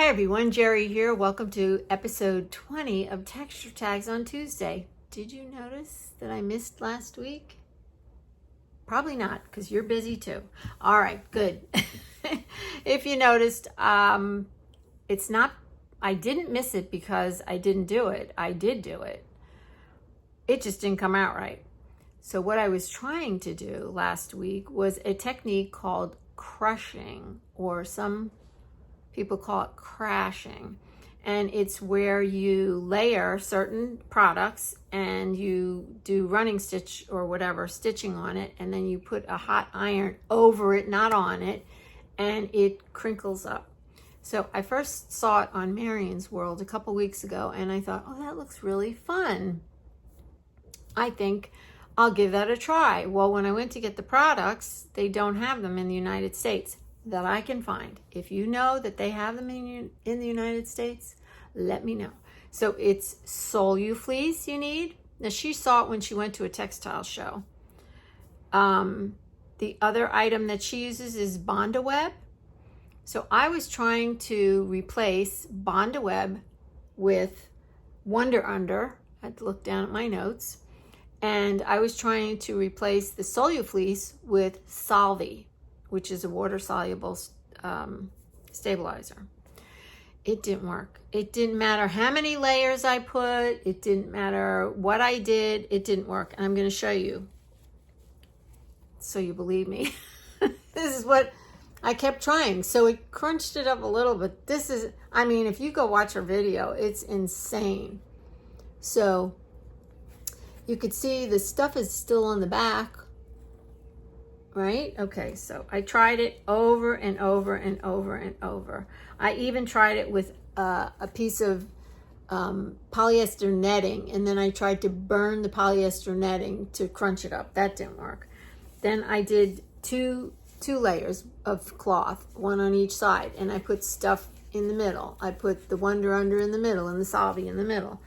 Hi everyone, Jeri here. Welcome to episode 20 of Texture Tags on Tuesday. Did you notice that I missed last week? Probably not, because you're busy too. All right, good. If you noticed, it's not, I didn't miss it because I didn't do it. I did do it. It just didn't come out right. So what I was trying to do last week was a technique called crushing, or some people call it crashing. And it's where you layer certain products and you do running stitch or whatever, stitching on it, and then you put a hot iron over it, not on it, and it crinkles up. So I first saw it on Marion's World a couple weeks ago, and I thought, oh, that looks really fun. I think I'll give that a try. Well, when I went to get the products, they don't have them in the United States that I can find. If you know that they have them in the United States, let me know. So it's Solufleece you need. Now, she saw it when she went to a textile show. The other item that she uses is Bondaweb. So I was trying to replace Bondaweb with Wonder Under. I had to look down at my notes. And I was trying to replace the Solufleece with Solvi, which is a water-soluble stabilizer. It didn't work. It didn't matter how many layers I put. It didn't matter what I did. It didn't work. And I'm going to show you so you believe me. This is what I kept trying. So it crunched it up a little, but this is, I mean, if you go watch her video, it's insane. So you could see the stuff is still on the back. Right? Okay, so I tried it over and over and over and over. I even tried it with a piece of polyester netting, and then I tried to burn the polyester netting to crunch it up. That didn't work. Then I did two layers of cloth, one on each side, and I put stuff in the middle. I put the Wonder Under in the middle and the Solvi in the middle.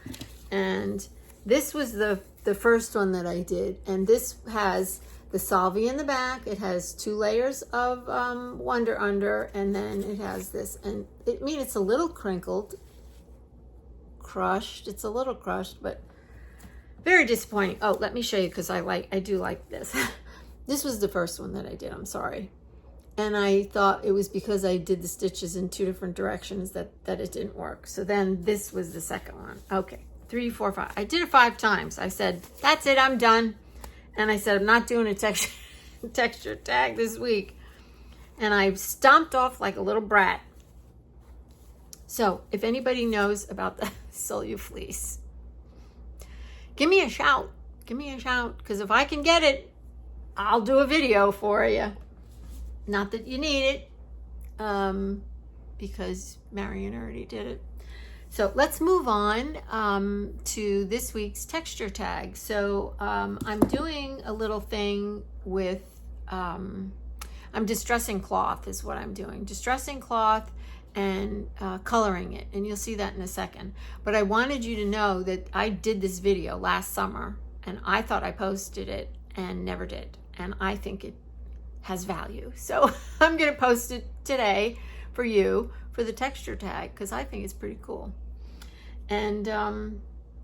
And this was the first one that I did, and this has the Solvi in the back. It has 2 layers of Wonder Under, and then it has this. And it's a little crinkled, crushed. It's a little crushed, but very disappointing. Oh, let me show you, because I do like this. This was the first one that I did. I'm sorry. And I thought it was because I did the stitches in 2 different directions that it didn't work. So then this was the second one. Okay, 3, 4, 5. I did it 5 times. I said, that's it, I'm done. And I said, I'm not doing a texture tag this week. And I stomped off like a little brat. So if anybody knows about the Solufleece, give me a shout. Give me a shout. Because if I can get it, I'll do a video for you. Not that you need it, because Marion already did it. So let's move on to this week's texture tag. So I'm doing a little thing with, I'm distressing cloth is what I'm doing. Distressing cloth and coloring it. And you'll see that in a second. But I wanted you to know that I did this video last summer, and I thought I posted it and never did. And I think it has value. So I'm going to post it today for you for the texture tag, because I think it's pretty cool. And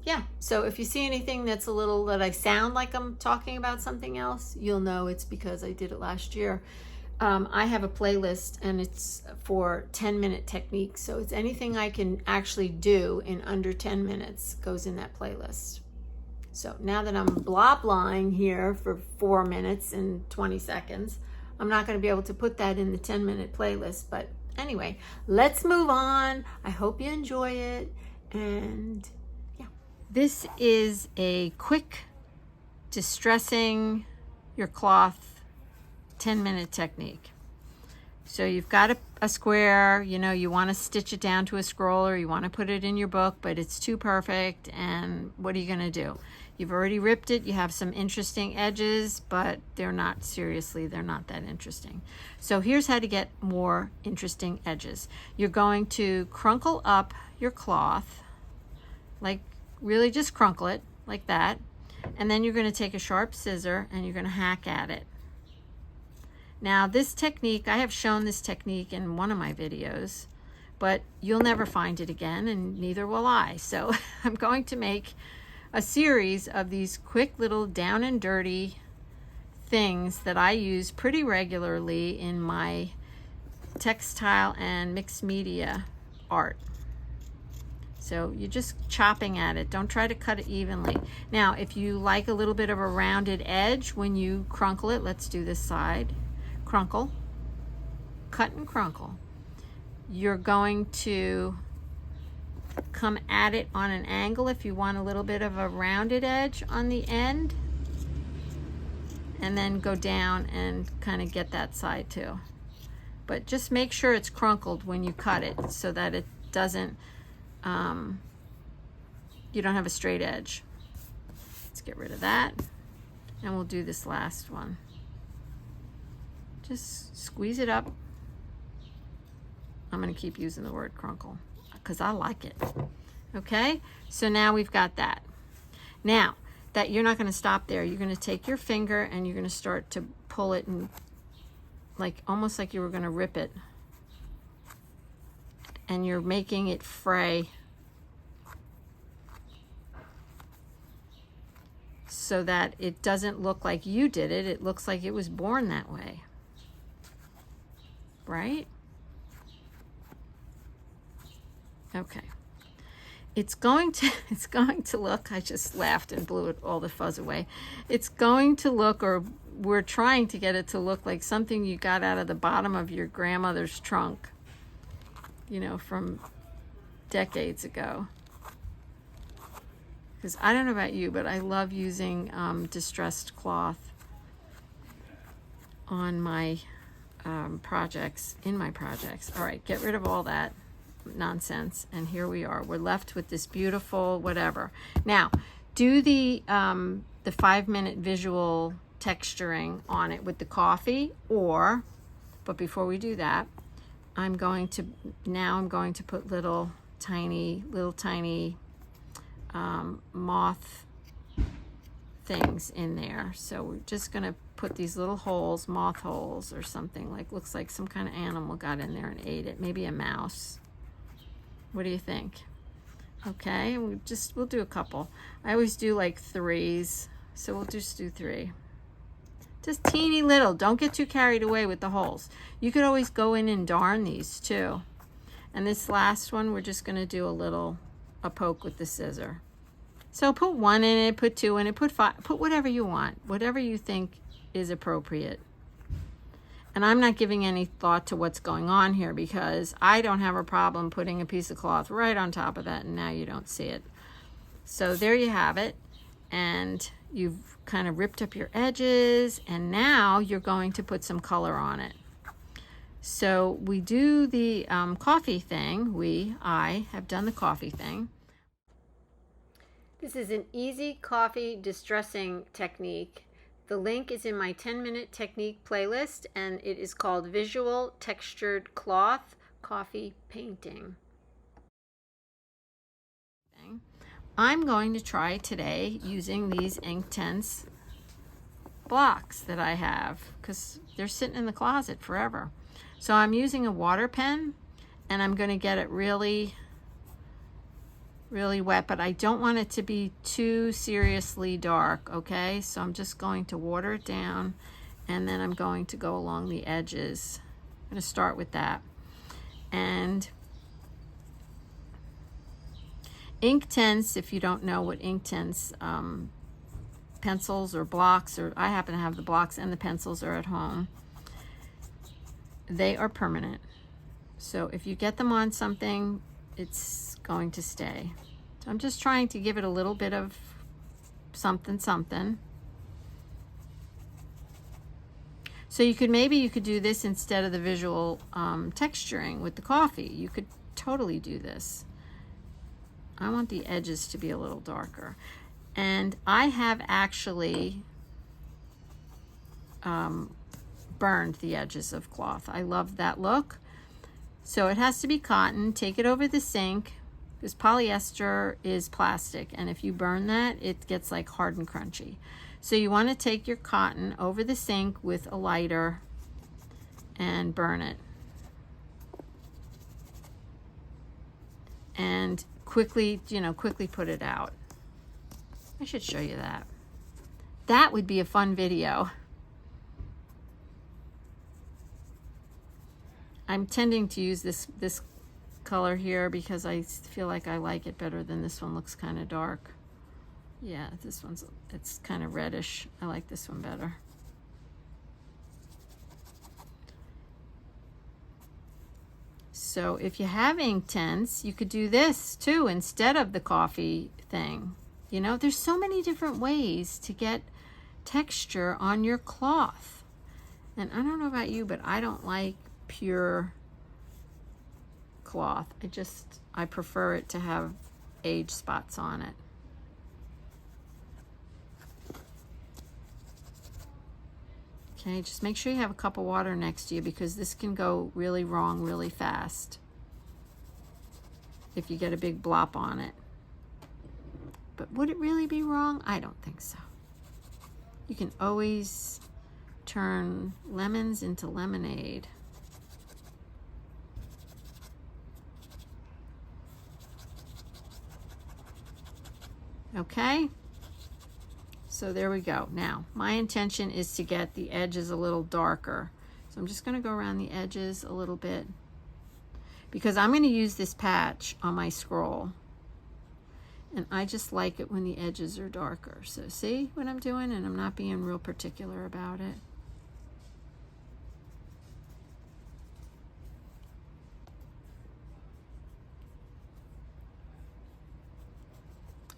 yeah, so if you see anything that's a little, that I sound like I'm talking about something else, you'll know it's because I did it last year. I have a playlist, and it's for 10-minute techniques. So it's anything I can actually do in under 10 minutes goes in that playlist. So now that I'm blah-blahing here for 4 minutes and 20 seconds, I'm not going to be able to put that in the 10-minute playlist. But anyway, let's move on. I hope you enjoy it. And yeah, this is a quick distressing your cloth 10-minute technique. So you've got a square, you want to stitch it down to a scroll, or you want to put it in your book, but it's too perfect. And what are you going to do? You've already ripped it. You have some interesting edges, but they're not that interesting. So here's how to get more interesting edges. You're going to crunkle up your cloth, like really just crunkle it like that. And then you're going to take a sharp scissor and you're going to hack at it. Now this technique, I have shown this technique in one of my videos, but you'll never find it again, and neither will I. So I'm going to make a series of these quick little down and dirty things that I use pretty regularly in my textile and mixed media art. So you're just chopping at it. Don't try to cut it evenly. Now, if you like a little bit of a rounded edge when you crunkle it, let's do this side. Crunkle, cut and crunkle. You're going to come at it on an angle if you want a little bit of a rounded edge on the end, and then go down and kind of get that side too. But just make sure it's crunkled when you cut it so that it doesn't, you don't have a straight edge. Let's get rid of that, and we'll do this last one. Just squeeze it up. I'm going to keep using the word crunkle because I like it. Okay, so now we've got that. Now that you're not going to stop there, you're going to take your finger and you're going to start to pull it, and like almost like you were going to rip it, and you're making it fray so that it doesn't look like you did it. It looks like it was born that way, right? Okay. It's going to look, I just laughed and blew all the fuzz away. It's going to look, or we're trying to get it to look like something you got out of the bottom of your grandmother's trunk, you know, from decades ago. Because I don't know about you, but I love using distressed cloth on my projects, in my projects. All right, get rid of all that nonsense, and here we are. We're left with this beautiful whatever. Now, do the 5-minute visual texturing on it with the coffee, but before we do that, I'm going to put little tiny moth things in there. So we're just going to put these little holes, moth holes or something, like looks like some kind of animal got in there and ate it, maybe a mouse. What do you think? Okay, we'll do a couple. I always do like 3s, so we'll just do 3. Just teeny little. Don't get too carried away with the holes. You could always go in and darn these too. And this last one, we're just going to do a poke with the scissor. So put 1 in it, put 2 in it, put 5, put whatever you want, whatever you think is appropriate. And I'm not giving any thought to what's going on here because I don't have a problem putting a piece of cloth right on top of that, and now you don't see it. So there you have it. And you've kind of ripped up your edges, and now you're going to put some color on it. So we do the coffee thing. I have done the coffee thing. This is an easy coffee distressing technique. The link is in my 10-minute technique playlist, and it is called Visual Textured Cloth Coffee Painting. I'm going to try today using these Inktense blocks that I have because they're sitting in the closet forever. So I'm using a water pen, and I'm going to get it really wet, but I don't want it to be too seriously dark, okay? So I'm just going to water it down, and then I'm going to go along the edges. I'm going to start with that. And Inktense, if you don't know what Inktense pencils or blocks, or I happen to have the blocks and the pencils are at home, they are permanent. So if you get them on something, it's going to stay. So I'm just trying to give it a little bit of something. So you could do this instead of the visual texturing with the coffee. You could totally do this. I want the edges to be a little darker. And I have actually burned the edges of cloth. I love that look. So it has to be cotton. Take it over the sink because polyester is plastic, and if you burn that, it gets like hard and crunchy. So you want to take your cotton over the sink with a lighter and burn it. and quickly, quickly put it out. I should show you that. That would be a fun video. I'm tending to use this color here because I feel like I like it better than this one. Looks kind of dark. Yeah, this one's, it's kind of reddish. I like this one better. So if you have Inktense, you could do this too instead of the coffee thing. There's so many different ways to get texture on your cloth. And I don't know about you, but I don't like pure cloth. I prefer it to have age spots on it. Okay, just make sure you have a cup of water next to you because this can go really wrong really fast if you get a big blop on it. But would it really be wrong? I don't think so. You can always turn lemons into lemonade. Okay, so there we go. Now, my intention is to get the edges a little darker. So I'm just going to go around the edges a little bit because I'm going to use this patch on my scroll. And I just like it when the edges are darker. So see what I'm doing? And I'm not being real particular about it.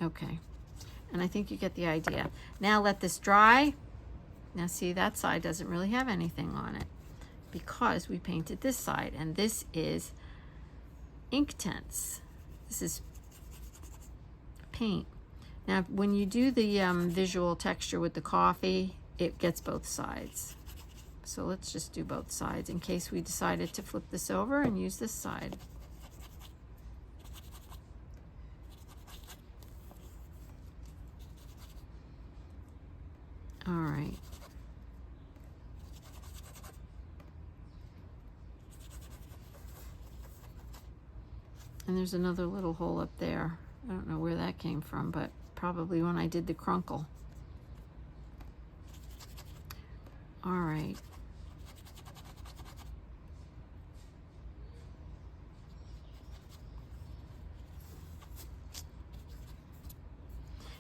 Okay. And I think you get the idea. Now let this dry. Now see, that side doesn't really have anything on it because we painted this side, and this is Inktense. This is paint. Now when you do the visual texture with the coffee, it gets both sides. So let's just do both sides in case we decided to flip this over and use this side. All right. And there's another little hole up there. I don't know where that came from, but probably when I did the crunkle. All right.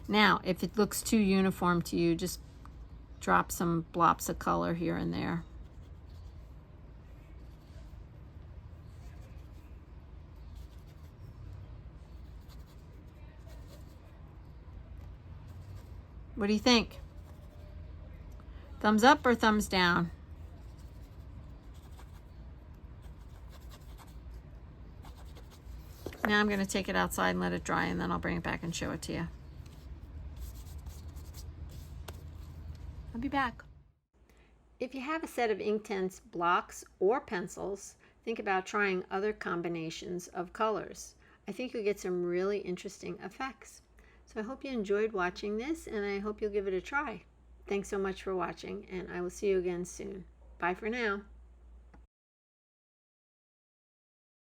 Now, if it looks too uniform to you, just drop some blops of color here and there. What do you think? Thumbs up or thumbs down? Now I'm going to take it outside and let it dry, and then I'll bring it back and show it to you. I'll be back. If you have a set of Inktense blocks or pencils, think about trying other combinations of colors. I think you'll get some really interesting effects. So I hope you enjoyed watching this, and I hope you'll give it a try. Thanks so much for watching, and I will see you again soon. Bye for now.